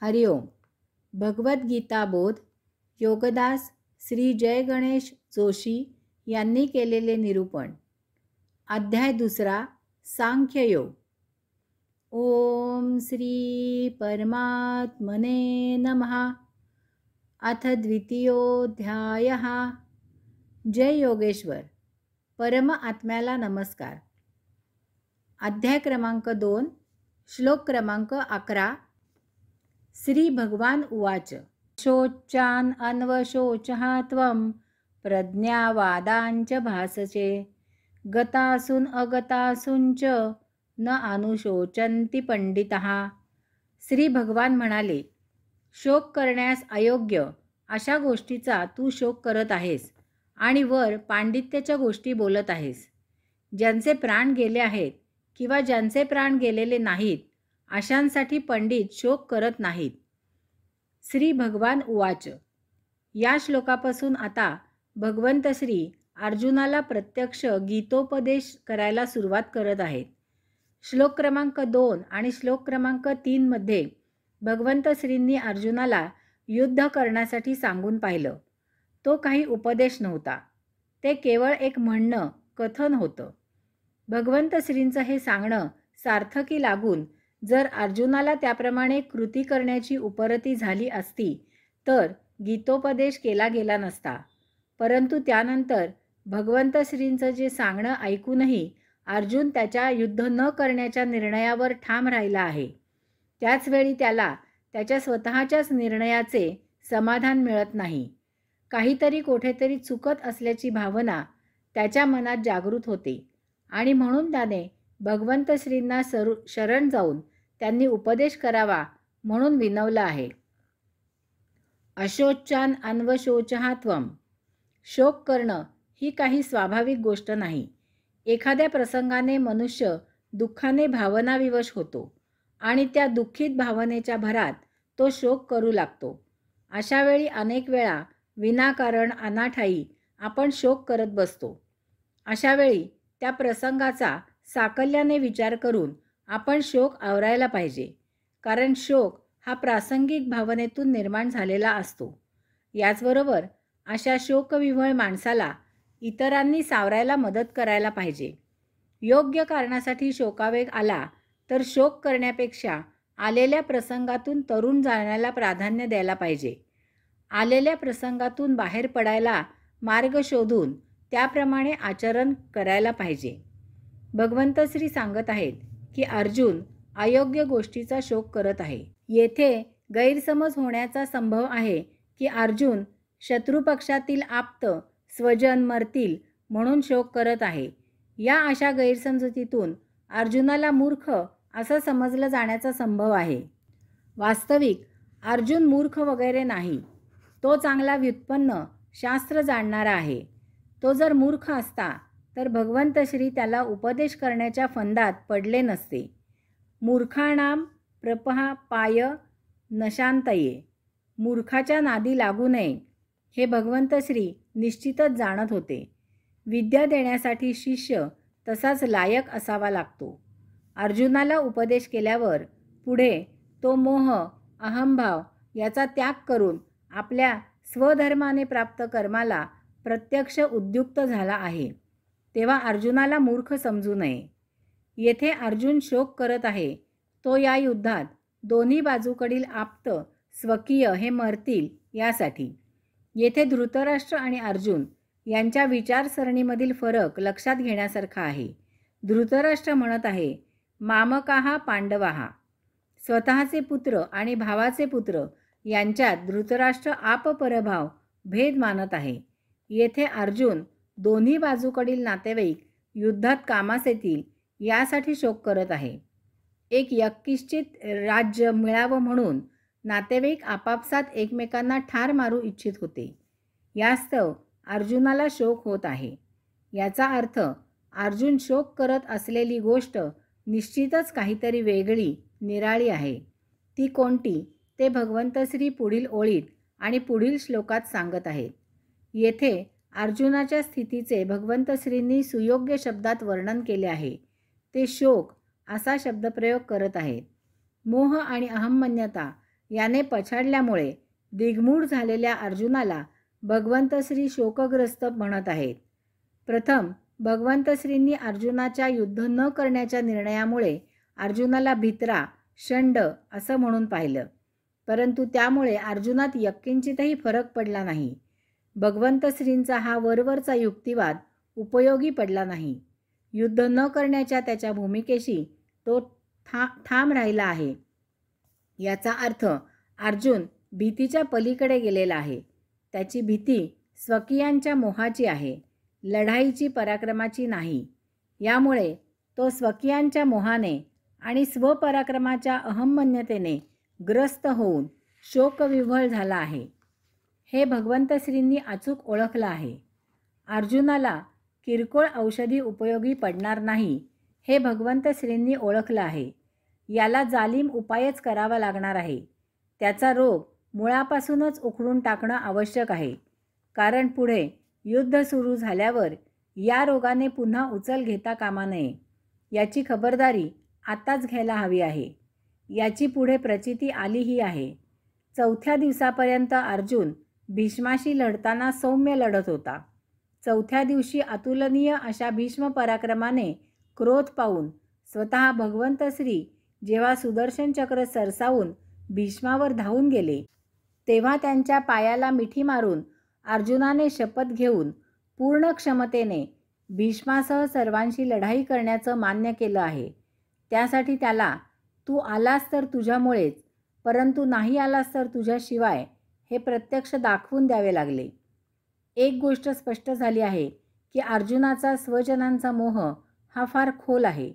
हरिओम. भगवद्गीता बोध योगदास श्री जय गणेश जोशी यांनी केलेले निरूपण. अध्याय 2 सांख्ययोग. ओम श्री परमात्मने नमः. अथ द्वितीयोऽध्यायः. जय योगेश्वर. परम आत्म्याला नमस्कार. अध्याय क्रमांक 2 श्लोक क्रमांक 11. श्री भगवान उवाच. शोचान अन्वशोचः त्वं प्रज्ञावादांच भासचे गतासून अगतासूंच न अनुशोचन्ति पंडितः. श्री भगवान म्हणाले, शोक करण्यास अयोग्य अशा गोष्टीचा तू शोक करत आहेस आणि वर पांडित्याच्या गोष्टी बोलत आहेस. ज्यांचे प्राण गेले आहेत किंवा ज्यांचे प्राण गेलेले नाहीत अशांसाठी पंडित शोक करत नाहीत. श्री भगवान उवाच. या श्लोकापासून आता भगवंत श्री अर्जुनाला प्रत्यक्ष गीतोपदेश करायला सुरुवात करत आहेत. श्लोक क्रमांक 2 आणि श्लोक क्रमांक 3 मध्ये भगवंत श्रींनी अर्जुनाला युद्ध करण्यासाठी सांगून पाहिलं. तो काही उपदेश नव्हता, ते केवळ एक म्हणणं, कथन होतं. भगवंत श्रींचं हे सांगणं सार्थकी लागून जर अर्जुनाला त्याप्रमाणे कृती करण्याची उपरती झाली असती तर गीतोपदेश केला गेला नसता. परंतु त्यानंतर भगवंत श्रींचं जे सांगणं ऐकूनही अर्जुन त्याच्या युद्ध न करण्याच्या निर्णयावर ठाम राहिला आहे. त्याचवेळी त्याला त्याच्या स्वतःच्याच निर्णयाचे समाधान मिळत नाही. काहीतरी कोठेतरी चुकत असल्याची भावना त्याच्या मनात जागृत होते आणि म्हणून त्याने भगवंत श्रींना शरण जाऊन त्यांनी उपदेश करावा म्हणून विनवलं आहे. अशोचान अन्वशोचः त्वं. शोक करणं ही काही स्वाभाविक गोष्ट नाही. एखाद्या प्रसंगाने मनुष्य दुःखाने भावनाविवश होतो आणि त्या दुःखित भावनेच्या भरात तो शोक करू लागतो. अशा वेळी अनेक वेळा विनाकारण अनाठायी आपण शोक करत बसतो. अशा वेळी त्या प्रसंगाचा साकल्याने विचार करून आपण शोक आवरायला पाहिजे, कारण शोक हा प्रासंगिक भावनेतून निर्माण झालेला असतो. याचबरोबर अशा शोकविव्हळ माणसाला इतरांनी सावरायला मदत करायला पाहिजे. योग्य कारणासाठी शोकावेग आला तर शोक करण्यापेक्षा आलेल्या प्रसंगातून तरुण जाण्याला प्राधान्य द्यायला पाहिजे. आलेल्या प्रसंगातून बाहेर पडायला मार्ग शोधून त्याप्रमाणे आचरण करायला पाहिजे. भगवंत श्री सांगत आहेत की अर्जुन अयोग्य गोष्टीचा शोक करत आहे. येथे गैरसमज होण्याचा संभव आहे की अर्जुन शत्रुपक्षातील आप्त स्वजन मरतील म्हणून शोक करत आहे. या अशा गैरसमजुतीतून अर्जुनाला मूर्ख असं समजलं जाण्याचा संभव आहे. वास्तविक अर्जुन मूर्ख वगैरे नाही. तो चांगला व्युत्पन्न शास्त्र जाणणारा आहे. तो जर मूर्ख असता तर भगवंत श्री त्याला उपदेश करण्याच्या फंदात पडले नसते. मूर्खाणाम प्रपहापाय नशांतये. मूर्खाच्या नादी लागू नये हे भगवंत श्री निश्चितच जाणत होते. विद्या देण्यासाठी शिष्य तसाच लायक असावा लागतो. अर्जुनाला उपदेश केल्यावर पुढे तो मोह अहंभाव याचा त्याग करून आपल्या स्वधर्माने प्राप्त कर्माला प्रत्यक्ष उद्युक्त झाला आहे. तेव्हा अर्जुनाला मूर्ख समजू नये. येथे अर्जुन शोक करत आहे तो या युद्धात दोन्ही बाजूकडील आप्त स्वकीय हे मरतील यासाठी. येथे धृतराष्ट्र आणि अर्जुन यांच्या विचारसरणीमधील फरक लक्षात घेण्यासारखा आहे. धृतराष्ट्र म्हणत आहे, मामकाहा पांडवाहा. स्वतःचे पुत्र आणि भावाचे पुत्र यांच्यात धृतराष्ट्र आपपरभाव भेद मानत आहे. येथे अर्जुन दोन्ही बाजूकडील नातेवाईक युद्धात कामास येतील यासाठी शोक करत आहे. एक यक्किश्चित राज्य मिळावं म्हणून नातेवाईक आपापसात एकमेकांना ठार मारू इच्छित होते. यास्तव अर्जुनाला शोक होत आहे. याचा अर्थ अर्जुन शोक करत असलेली गोष्ट निश्चितच काहीतरी वेगळी निराळी आहे. ती कोणती ते भगवंत श्री पुढील ओळीत आणि पुढील श्लोकात सांगत आहेत. येथे अर्जुनाच्या स्थितीचे भगवंत श्रींनी सुयोग्य शब्दात वर्णन केले आहे. ते शोक असा शब्दप्रयोग करत आहेत. मोह आणि अहंमन्यता याने पछाडल्यामुळे दिग्मूढ झालेल्या अर्जुनाला भगवंत श्री शोकग्रस्त म्हणत आहेत. प्रथम भगवंत श्रींनी अर्जुनाच्या युद्ध न करण्याच्या निर्णयामुळे अर्जुनाला भित्रा, षंड असं म्हणून पाहिलं, परंतु त्यामुळे अर्जुनात यत्किंचितही फरक पडला नाही. भगवंत श्रींचा हा वरवरचा युक्तिवाद उपयोगी पडला नाही. युद्ध न करण्याच्या त्याच्या भूमिकेशी तो ठाम राहिला आहे. याचा अर्थ अर्जुन भीतीच्या पलीकडे गेलेला आहे. त्याची भीती स्वकीयांच्या मोहाची आहे, लढाईची, पराक्रमाची नाही. यामुळे तो स्वकीयांच्या मोहाने आणि स्वपराक्रमाच्या अहंमन्यतेने ग्रस्त होऊन शोकविव्हळ झाला आहे. हे भगवंत श्रींनी अचूक ओळखलं आहे. अर्जुनाला किरकोळ औषधी उपयोगी पडणार नाही हे भगवंत श्रींनी ओळखलं आहे. याला जालीम उपायच करावा लागणार आहे. त्याचा रोग मुळापासूनच उखडून टाकणं आवश्यक आहे, कारण पुढे युद्ध सुरू झाल्यावर या रोगाने पुन्हा उचल घेता कामा नये. याची खबरदारी आताच घ्यायला हवी आहे. याची पुढे प्रचिती आलीही आहे. 4थ्या दिवसापर्यंत अर्जुन भीष्माशी लढताना सौम्य लढत होता. 4थ्या दिवशी अतुलनीय अशा भीष्म पराक्रमाने क्रोध पाहून स्वतः भगवंत श्री जेव्हा सुदर्शन चक्र सरसावून भीष्मावर धावून गेले, तेव्हा त्यांच्या पायाला मिठी मारून अर्जुनाने शपथ घेऊन पूर्ण क्षमतेने भीष्मासह सर्वांशी लढाई करण्याचं मान्य केलं आहे. त्यासाठी त्याला तू आलास तर तुझ्यामुळेच, परंतु नाही आलास तर तुझ्याशिवाय हे प्रत्यक्ष दाखवून द्यावे लागले. एक गोष्ट स्पष्ट झाली आहे की अर्जुनाचा स्वजनांचा मोह हा फार खोल आहे.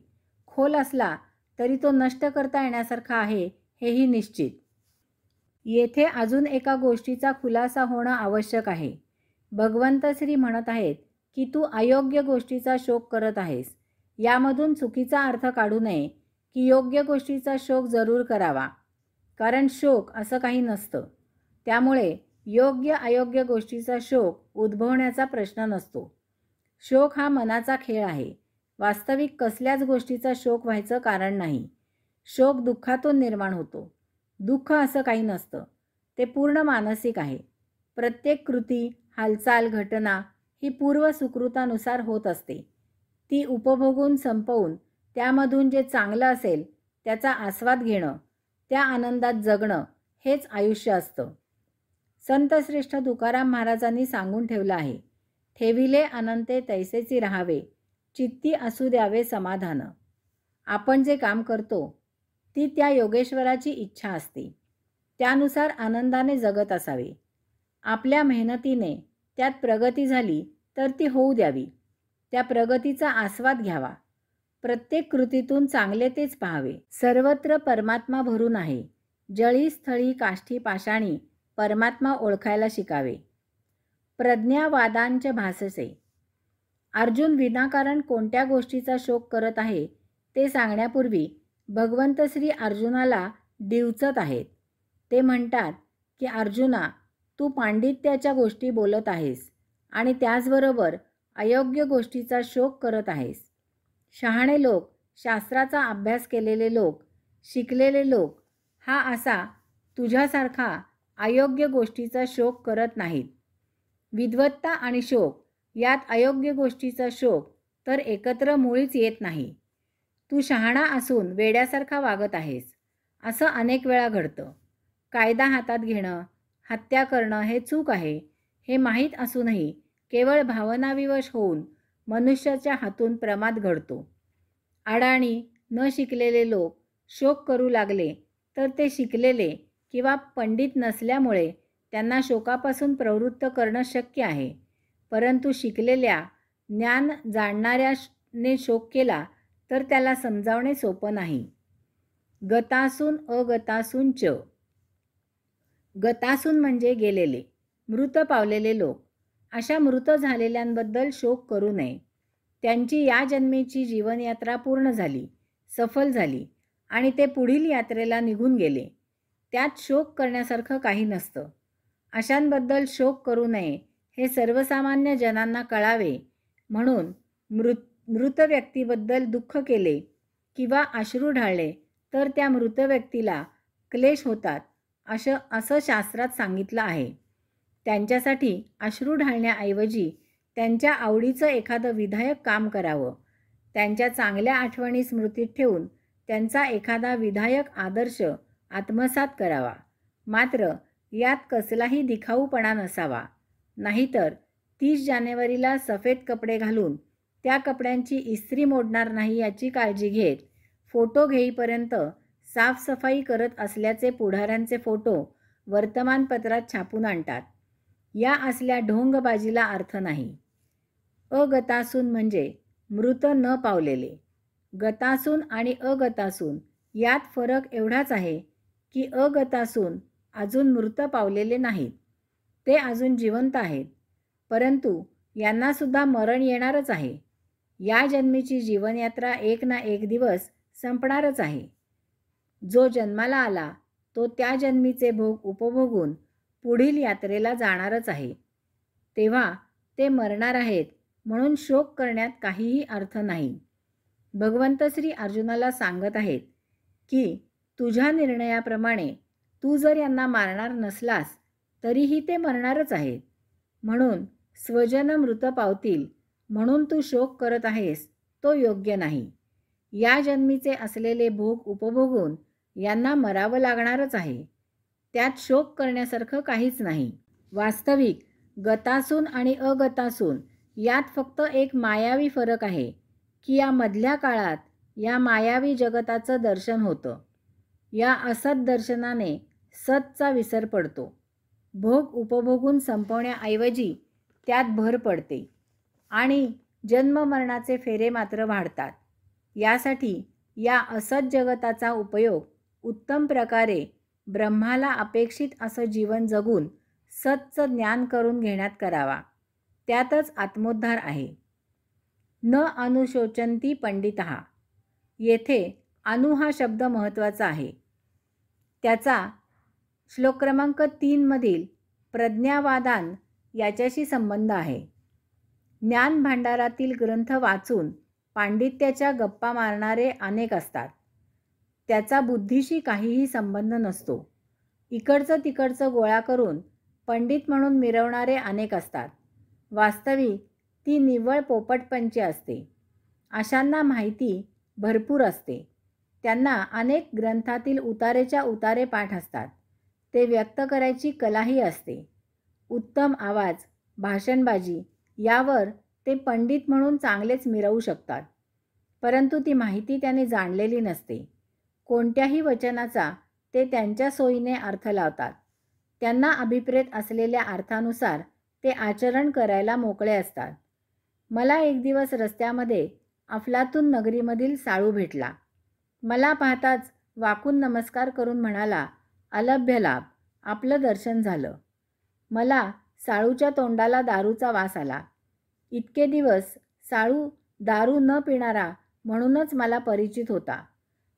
खोल असला तरी तो नष्ट करता येण्यासारखा आहे हेही निश्चित. येथे अजून एका गोष्टीचा खुलासा होणं आवश्यक आहे. भगवंत श्री म्हणत आहेत की तू अयोग्य गोष्टीचा शोक करत आहेस. यामधून चुकीचा अर्थ काढू नये की योग्य गोष्टीचा शोक जरूर करावा, कारण शोक असं काही नसतं. त्यामुळे योग्य अयोग्य गोष्टीचा शोक उद्भवण्याचा प्रश्न नसतो. शोक हा मनाचा खेळ आहे. वास्तविक कसल्याच गोष्टीचा शोक व्हायचं कारण नाही. शोक दुःखातून निर्माण होतो. दुःख असं काही नसतं, ते पूर्ण मानसिक आहे. प्रत्येक कृती, हालचाल, घटना ही पूर्व सुकृतानुसार होत असते. ती उपभोगून संपवून त्यामधून जे चांगलं असेल त्याचा आस्वाद घेणं, त्या आनंदात जगणं हेच आयुष्य असतं. संतश्रेष्ठ तुकाराम महाराजांनी सांगून ठेवलं आहे, ठेविले अनंते तैसेची राहावे, चित्ती असू द्यावे समाधान. आपण जे काम करतो ती त्या योगेश्वराची इच्छा असते. त्यानुसार आनंदाने जगत असावे. आपल्या मेहनतीने त्यात प्रगती झाली तर ती होऊ द्यावी. त्या प्रगतीचा आस्वाद घ्यावा. प्रत्येक कृतीतून चांगले तेच पाहावे. सर्वत्र परमात्मा भरून आहे. जळी स्थळी काष्ठी पाषाणी परमात्मा ओळखायला शिकावे. प्रज्ञावादांच भाससे. अर्जुन विनाकारण कोणत्या गोष्टीचा शोक करत आहे ते सांगण्यापूर्वी भगवंत श्री अर्जुनाला डिवचत आहेत. ते म्हणतात की अर्जुना, तू पांडित्याच्या गोष्टी बोलत आहेस आणि त्याचबरोबर अयोग्य गोष्टीचा शोक करत आहेस. शहाणे लोक, शास्त्राचा अभ्यास केलेले लोक, शिकलेले लोक हा असा तुझ्यासारखा अयोग्य गोष्टीचा शोक करत नाहीत. विद्वत्ता आणि शोक यात अयोग्य गोष्टीचा शोक तर एकत्र मुळीच येत नाही. तू शहाणा असून वेड्यासारखा वागत आहेस असं अनेक वेळा घडतं. कायदा हातात घेणं, हत्या करणं हे चूक आहे हे माहीत असूनही केवळ भावनाविवश होऊन मनुष्याच्या हातून प्रमाद घडतो. अडाणी न शिकलेले लोक शोक करू लागले तर ते शिकलेले किंवा पंडित नसल्यामुळे त्यांना शोकापासून प्रवृत्त करणं शक्य आहे. परंतु शिकलेल्या, ज्ञान जाणणाऱ्याने शोक केला तर त्याला समजावणे सोपं नाही. गतासून अगतासून च. गतासून म्हणजे गेलेले, मृत पावलेले लोक. अशा मृत झालेल्यांबद्दल शोक करू नये. त्यांची या जन्मीची जीवनयात्रा पूर्ण झाली, सफल झाली आणि ते पुढील यात्रेला निघून गेले. त्यात शोक करण्यासारखं काही नसतं. अशांबद्दल शोक करू नये हे सर्वसामान्य जनांना कळावे म्हणून मृत व्यक्तीबद्दल दुःख केले किंवा अश्रू ढाळले तर त्या मृत व्यक्तीला क्लेश होतात असं शास्त्रात सांगितलं आहे. त्यांच्यासाठी अश्रू ढाळण्याऐवजी त्यांच्या आवडीचं एखादं विधायक काम करावं. त्यांच्या चांगल्या आठवणी स्मृतीत ठेवून त्यांचा एखादा विधायक आदर्श आत्मसात करावा. मात्र यात कसलाही दिखाऊपणा नसावा. नाहीतर 30 जानेवारीला सफेद कपडे घालून त्या कपड्यांची इस्त्री मोडणार नाही याची काळजी घेत फोटो घेईपर्यंत साफसफाई करत असल्याचे पुढाऱ्यांचे फोटो वर्तमानपत्रात छापून आणतात. या असल्या ढोंगबाजीला अर्थ नाही. अगतासून म्हणजे मृत न पावलेले. गतासून आणि अगतासून यात फरक एवढाच आहे की अगतासून अजून मृत पावलेले नाहीत. ते अजून जिवंत आहेत. परंतु यांनासुद्धा मरण येणारच आहे. या जन्मीची जीवनयात्रा एक ना एक दिवस संपणारच आहे. जो जन्माला आला तो त्या जन्मीचे भोग उपभोगून पुढील यात्रेला जाणारच आहे. तेव्हा ते मरणार आहेत म्हणून शोक करण्यात काहीही अर्थ नाही. भगवंत श्री अर्जुनाला सांगत आहेत की तुझ्या निर्णयाप्रमाणे तू जर यांना मारणार नसलास तरीही ते मरणारच आहेत. म्हणून स्वजन मृत पावतील म्हणून तू शोक करत आहेस तो योग्य नाही. या जन्मीचे असलेले भोग उपभोगून यांना मरावं लागणारच आहे. त्यात शोक करण्यासारखं काहीच नाही. वास्तविक गतासून आणि अगतासून यात फक्त एक मायावी फरक आहे की या मधल्या काळात या मायावी जगताचं दर्शन होतं. या असत दर्शनाने सतचा विसर पडतो. भोग उपभोगून संपवण्याऐवजी त्यात भर पडते आणि जन्ममरणाचे फेरे मात्र वाढतात. यासाठी या असत जगताचा उपयोग उत्तम प्रकारे ब्रह्माला अपेक्षित असं जीवन जगून सतचं ज्ञान करून घेण्यात करावा. त्यातच आत्मोद्धार आहे. न अनुशोचंती पंडितः. येथे अनु हा शब्द महत्त्वाचा आहे. त्याचा श्लोक क्रमांक 3 मधील प्रज्ञावादान याच्याशी संबंध आहे. ज्ञान भांडारातील ग्रंथ वाचून पांडित्याच्या गप्पा मारणारे अनेक असतात. त्याचा बुद्धीशी काहीही संबंध नसतो. इकडचं तिकडचं गोळा करून पंडित म्हणून मिरवणारे अनेक असतात. वास्तविक ती निव्वळ पोपटपंची असते. अशांना माहिती भरपूर असते. त्यांना अनेक ग्रंथातील उतारेच्या उतारे पाठ असतात. ते व्यक्त करायची कलाही असते. उत्तम आवाज, भाषणबाजी यावर ते पंडित म्हणून चांगलेच मिरवू शकतात. परंतु ती माहिती त्याने जाणलेली नसते. कोणत्याही वचनाचा ते त्यांच्या सोयीने अर्थ लावतात. त्यांना अभिप्रेत असलेल्या अर्थानुसार ते आचरण करायला मोकळे असतात. मला एक दिवस रस्त्यामध्ये अफलातून नगरीमधील साळू भेटला. मला पाहताच वाकून नमस्कार करून म्हणाला, अलभ्य लाभ, आपलं दर्शन झालं. मला साळूच्या तोंडाला दारूचा वास आला. इतके दिवस साळू दारू न पिणारा म्हणूनच मला परिचित होता.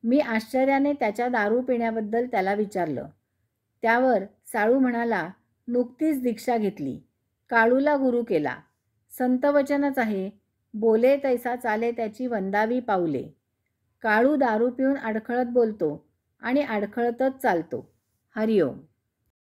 मी आश्चर्याने त्याच्या दारू पिण्याबद्दल त्याला विचारलं. त्यावर साळू म्हणाला, नुकतीच दीक्षा घेतली, काळूला गुरु केला. संतवचनच आहे, बोले तैसा चाले त्याची वंदावी पाऊले. काळू दारू पिऊन अडखळत बोलतो आणि अडखळतच चालतो. हरिओम.